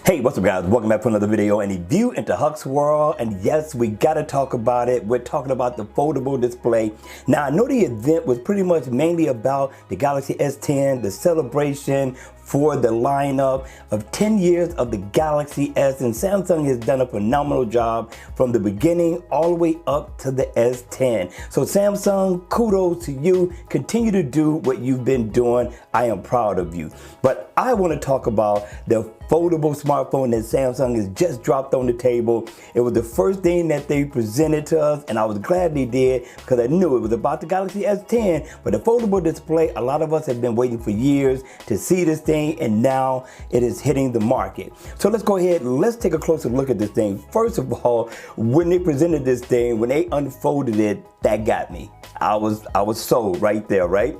Hey, what's up guys? Welcome back to another video and a view into Huck's world. And yes, we gotta talk about it. We're talking about the foldable display. Now I know the event was pretty much mainly about the Galaxy S10, the celebration for the lineup of 10 years of the Galaxy S, and Samsung has done a phenomenal job from the beginning all the way up to the S10. So Samsung, kudos to you. Continue to do what you've been doing. I am proud of you. But I want to talk about the foldable smartphone that Samsung has just dropped on the table. It was the first thing that they presented to us, and I was glad they did because I knew it was about the Galaxy S10. But the foldable display, a lot of us have been waiting for years to see this thing, and now it is hitting the market. So let's go ahead and let's take a closer look at this thing. First of all, when they presented this thing, when they unfolded it, that got me. I was sold right there, right?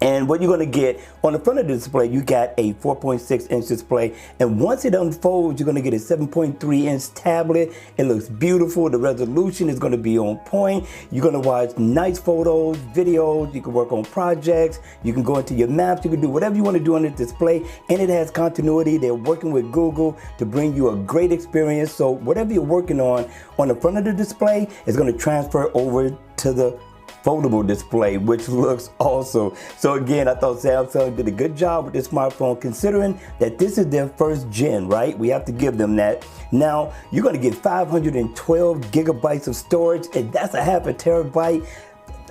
And what you're going to get on the front of the display, you got a 4.6 inch display, and once it unfolds, you're going to get a 7.3 inch tablet. It looks beautiful. The resolution is going to be on point. You're going to watch nice photos, videos. You can work on projects. You can go into your maps. You can do whatever you want to do on the display, and it has continuity. They're working with Google to bring you a great experience. So whatever you're working on the front of the display is going to transfer over to the foldable display, which looks awesome. So again, I thought Samsung did a good job with this smartphone, considering that this is their first gen, right? We have to give them that. Now, you're gonna get 512 gigabytes of storage, and that's a half a terabyte.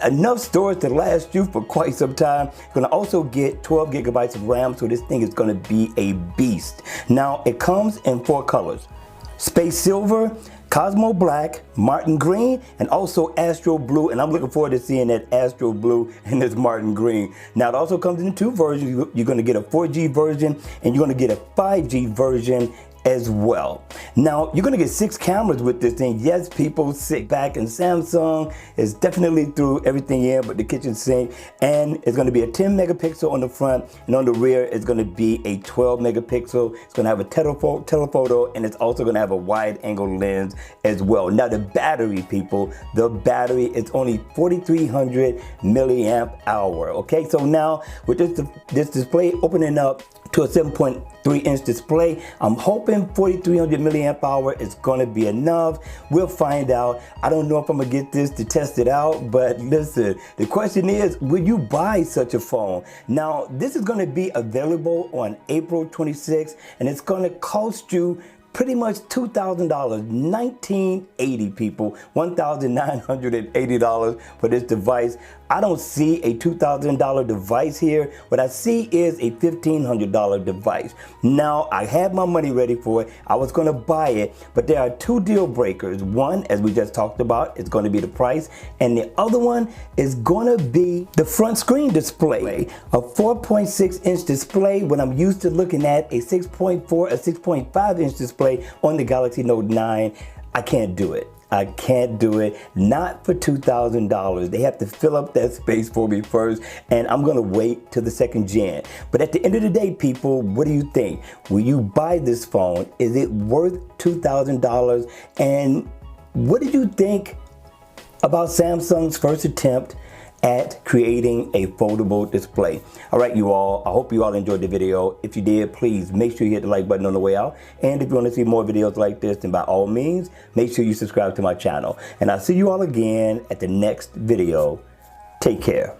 Enough storage to last you for quite some time. You're gonna also get 12 gigabytes of RAM, so this thing is gonna be a beast. Now, it comes in 4 colors: Space Silver, Cosmo Black, Martin Green, and also Astro Blue, and I'm looking forward to seeing that Astro Blue and this Martin Green. Now it also comes in 2 versions. You're going to get a 4G version and you're going to get a 5G version as well. Now you're going to get 6 cameras with this thing. Yes, people, sit back, and Samsung is definitely through everything in but the kitchen sink, and it's going to be a 10 megapixel on the front, and on the rear it's going to be a 12 megapixel. It's going to have a telephoto, and it's also going to have a wide angle lens as well. Now the battery, people, the battery, it's only 4,300 milliamp hour. Okay, so now with this display opening up to a 7.3 inch display, I'm hoping 4,300 milliamp hour is gonna be enough. We'll find out. I don't know if I'm gonna get this to test it out, but listen, the question is, will you buy such a phone? Now, this is gonna be available on April 26th, and it's gonna cost you pretty much $2,000, $1,980, people, $1,980 for this device. I don't see a $2,000 device here. What I see is a $1,500 device. Now, I had my money ready for it. I was gonna buy it, but there are 2 deal breakers. One, as we just talked about, is gonna be the price, and the other one is gonna be the front screen display. A 4.6 inch display when I'm used to looking at a 6.4, a 6.5 inch display on the Galaxy Note 9. I can't do it. I can't do it, not for $2,000. They have to fill up that space for me first, and I'm gonna wait till the 2nd gen. But at the end of the day, people, what do you think? Will you buy this phone? Is it worth $2,000? And what did you think about Samsung's first attempt at creating a foldable display? All right, you all, I hope you all enjoyed the video. If you did, please make sure you hit the like button on the way out. And if you want to see more videos like this, then by all means, make sure you subscribe to my channel. And I'll see you all again at the next video. Take care.